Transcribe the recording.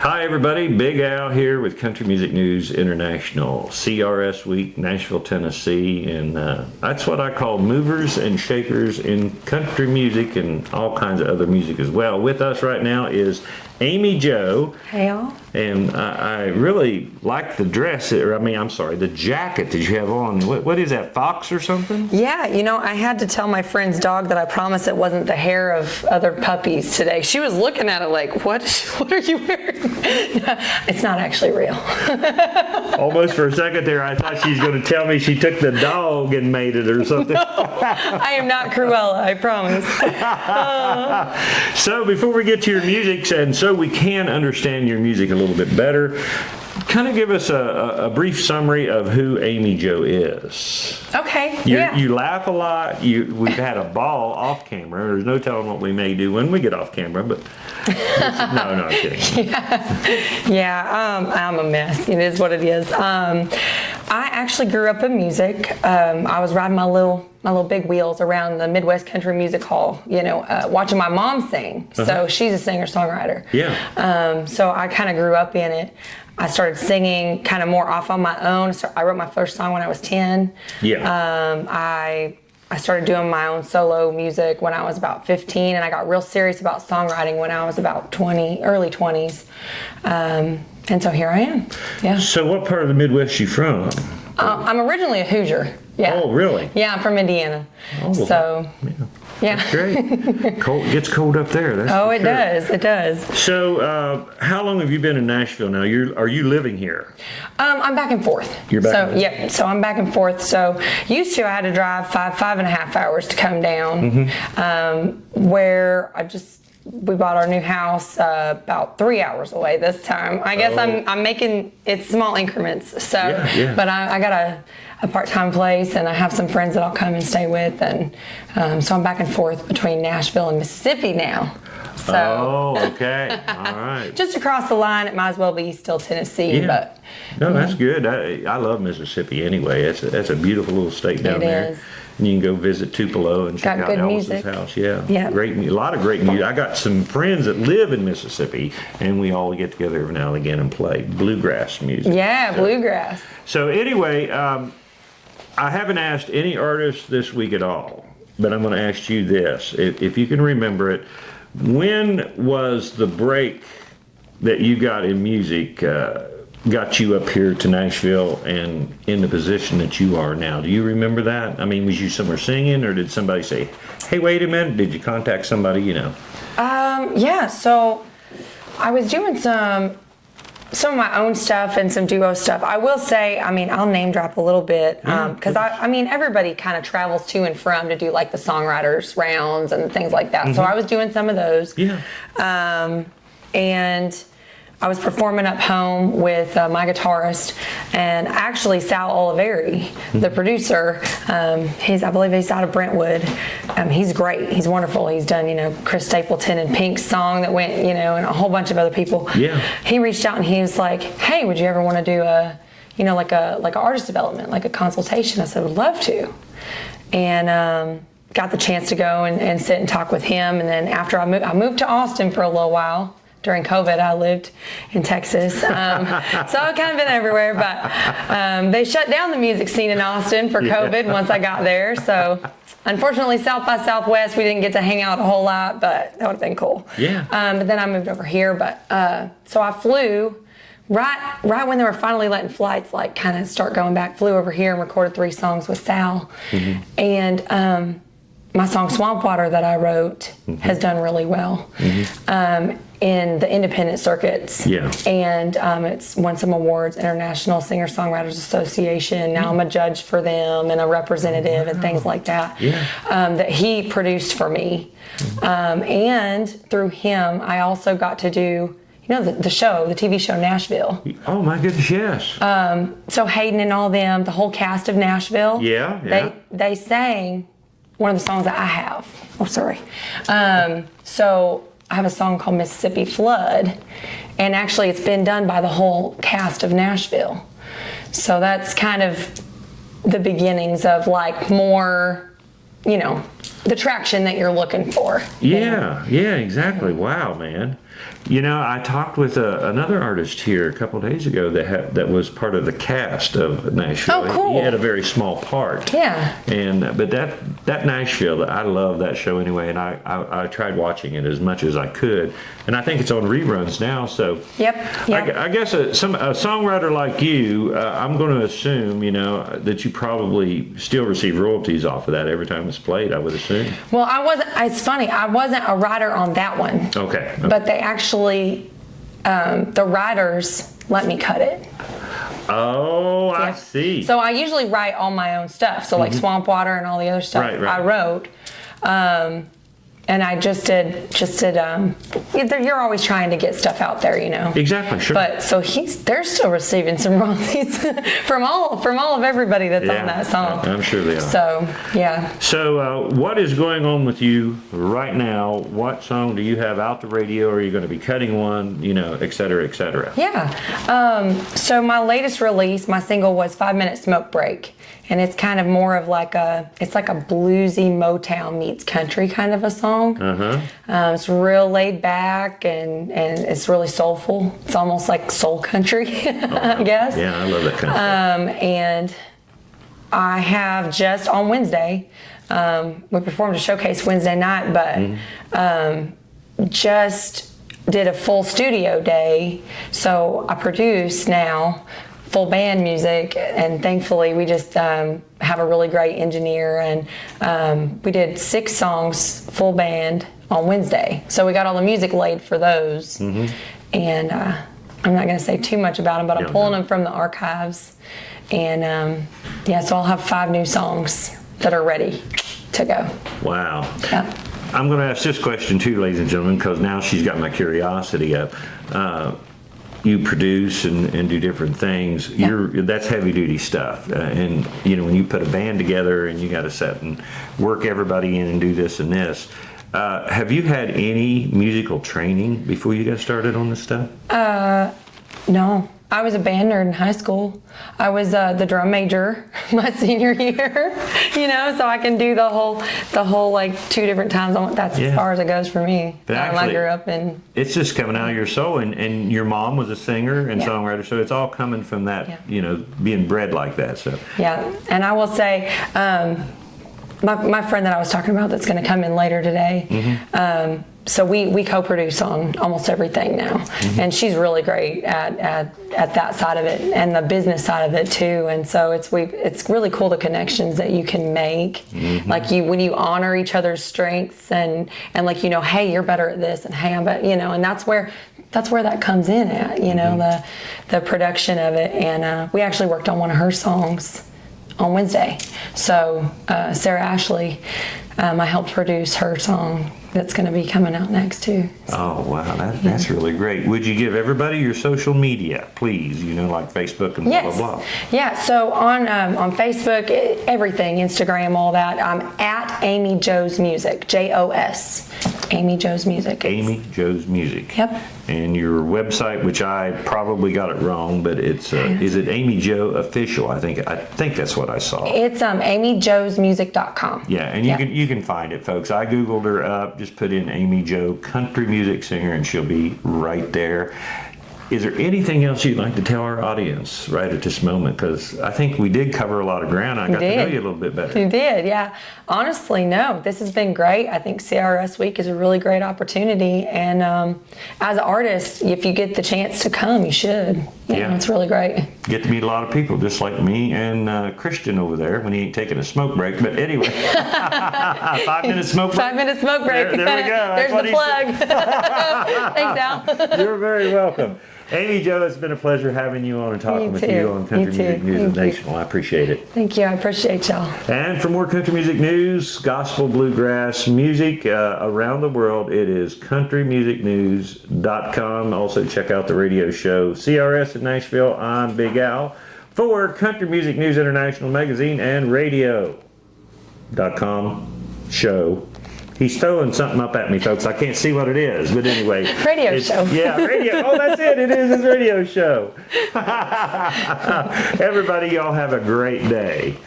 Hi everybody, Big Al here with Country Music News International, CRS Week, Nashville, Tennessee, and that's what I call movers and shakers in country music and all kinds of other music as well. With us right now is Amy Jo. Hey y'all. And I really like the dress, the jacket that you have on. What is that, fox or something? Yeah, you know, I had to tell my friend's dog that I promised it wasn't the hair of other puppies today. She was looking at it like, what are you wearing? It's not actually real. Almost for a second there, I thought she was going to tell me she took the dog and made it or something. No, I am not Cruella, I promise. So before we get to your music, and so we can understand your music a little bit better, kind of give us a brief summary of who Amy Jo is. Okay, You laugh a lot. We've had a ball off camera. There's no telling what we may do when we get off camera, but no, I'm kidding. I'm a mess. It is what it is. I actually grew up in music. I was riding my little big wheels around the Midwest Country Music Hall, watching my mom sing. Uh-huh. So she's a singer-songwriter. Yeah. So I kind of grew up in it. I started singing kind of more off on my own. So I wrote my first song when I was 10. Yeah. I started doing my own solo music when I was about 15, and I got real serious about songwriting when I was about 20, early 20s. And so here I am. Yeah. So what part of the Midwest are you from? I'm originally a Hoosier. Yeah. Oh, really? Yeah, I'm from Indiana. Oh, so. Yeah. That's great. It gets cold up there. That's it does. It does. So, how long have you been in Nashville now? Are you living here? I'm back and forth. You're back. Yeah. So I'm back and forth. So used to I had to drive 5.5 hours to come down. Mm-hmm. Where we bought our new house about 3 hours away this time. I guess I'm making it small increments. So, yeah. But I got a part-time place, and I have some friends that I'll come and stay with, and so I'm back and forth between Nashville and Mississippi now. So, okay. All right. Just across the line, it might as well be still Tennessee. Yeah. But no, that's good. I love Mississippi anyway. That's a beautiful little state down there. Is. And you can go visit Tupelo and check out Elvis's music. house. Yeah. Yeah. A lot of great music. I got some friends that live in Mississippi, and we all get together every now and again and play bluegrass music. Yeah, bluegrass. So anyway, I haven't asked any artist this week at all, but I'm going to ask you this. If you can remember it, when was the break that you got in music got you up here to Nashville and in the position that you are now? Do you remember that? I mean, was you somewhere singing, or did somebody say, hey, wait a minute, did you contact somebody, Yeah, so I was doing some of my own stuff and some duo stuff. I will say, I'll name drop a little bit, because everybody kind of travels to and from to do like the songwriters rounds and things like that. Mm-hmm. So I was doing some of those. Yeah. And I was performing up home with my guitarist, and actually Sal Oliveri, the producer. I believe he's out of Brentwood. He's great. He's wonderful. He's done, Chris Stapleton and Pink's song that went, and a whole bunch of other people. Yeah. He reached out and he was like, "Hey, would you ever want to do like a artist development, like a consultation?" I said, "Would love to," and got the chance to go and sit and talk with him. And then after I moved to Austin for a little while. During COVID, I lived in Texas, so I've kind of been everywhere, but they shut down the music scene in Austin for COVID once I got there, so unfortunately South by Southwest, we didn't get to hang out a whole lot, but that would have been cool. Yeah. But then I moved over here, so I flew right when they were finally letting flights like kind of start going back, flew over here and recorded 3 songs with Sal, mm-hmm. and my song Swamp Water that I wrote mm-hmm. has done really well. Mm-hmm. In the independent circuits. Yeah. And it's won some awards, International Singer-Songwriters Association. Now I'm a judge for them and a representative and things like that. Yeah. That he produced for me. Mm-hmm. And through him, I also got to do the show, the TV show Nashville. Oh my goodness, yes. So Hayden and all them, the whole cast of Nashville. Yeah. They sang one of the songs that I have. Oh, sorry. So I have a song called Mississippi Flood, and actually it's been done by the whole cast of Nashville. So that's kind of the beginnings of like more, the traction that you're looking for. Yeah, exactly. Wow, man. You know, I talked with another artist here a couple days ago that was part of the cast of Nashville. Oh, cool. He had a very small part. Yeah. And but that Nashville, I love that show anyway, and I tried watching it as much as I could, and I think it's on reruns now. So Yep. I guess a songwriter like you, I'm going to assume, you know, that you probably still receive royalties off of that every time it's played. I would assume. Well, I wasn't. It's funny. I wasn't a writer on that one. Okay. But they actually, the writers let me cut it. Oh, I see. So I usually write all my own stuff. So like Swamp Water and all the other stuff Right. I wrote. And I just did. You're always trying to get stuff out there, you know. Exactly, sure. But so they're still receiving some royalties from all of everybody that's on that song. I'm sure they are. So yeah. So what is going on with you right now? What song do you have out the radio? Are you going to be cutting one? You know, et cetera, et cetera. Yeah. So my latest release, my single was 5 Minute Smoke Break. And it's kind of more of it's like a bluesy Motown meets country kind of a song. It's real laid back and it's really soulful. It's almost like soul country, I guess. Yeah, I love that kind of stuff. And I have just on Wednesday, we performed a showcase Wednesday night, but just did a full studio day. So I produce now full band music, and thankfully we just have a really great engineer, and we did 6 songs full band on Wednesday. So we got all the music laid for those, and I'm not going to say too much about them, but I'm pulling them from the archives, and so I'll have 5 new songs that are ready to go. Wow. Yeah. I'm going to ask this question too, ladies and gentlemen, because now she's got my curiosity up. You produce and do different things. Yeah. That's heavy duty stuff, and you know, when you put a band together and you got to set and work everybody in and do this and this. Have you had any musical training before you got started on this stuff? No. I was a band nerd in high school. I was the drum major my senior year, you know, so I can do the whole like 2 different times. That's as far as it goes for me. I grew up in. It's just coming out of your soul, and your mom was a singer and songwriter, so it's all coming from that, you know, being bred like that. So yeah, and I will say, my friend that I was talking about that's going to come in later today. So we co-produce on almost everything now, and she's really great at that side of it and the business side of it too. And so it's really cool, the connections that you can make, like when you honor each other's strengths and like, you know, hey, you're better at this, and hey, I'm better, you know, and that's where that comes in at, you know, the production of it. And we actually worked on one of her songs on Wednesday. So Sarah Ashley, I helped produce her song that's going to be coming out next too. So. Oh wow, that's really great. Would you give everybody your social media, please? You know, like Facebook and blah blah blah. Yeah. So on Facebook, everything, Instagram, all that. I'm at Amy Jo's Music, JOS. Amy Jo's Music. Amy Jo's Music. Yep. And your website, which I probably got it wrong, but it's is it Amy Jo Official? I think that's what I saw. It's amyjosmusic.com. Yeah, and you can find it, folks. I googled her up. Just put in Amy Jo, country music singer, and she'll be right there. Is there anything else you'd like to tell our audience right at this moment? Because I think we did cover a lot of ground. I got to know you a little bit better. You did, yeah. Honestly, no. This has been great. I think CRS Week is a really great opportunity. And as an artist, if you get the chance to come, you should. You know, it's really great. Get to meet a lot of people, just like me and Christian over there when he ain't taking a smoke break. But anyway, 5 minute smoke break. 5 minute smoke break. There we go. There's the plug. Thanks, Al. You're very welcome. Amy Jo, it's been a pleasure having you on and talking with you on Country Music News International. I appreciate it. Thank you. I appreciate y'all. And for more country music news, gospel, bluegrass music around the world, it is countrymusicnews.com. Also check out the radio show CRS in Nashville. I'm Big Al for Country Music News International magazine and radio.com show. He's throwing something up at me, folks. I can't see what it is, but anyway. Radio show. Yeah, radio. Oh, that's it. It is his radio show. Everybody, y'all have a great day.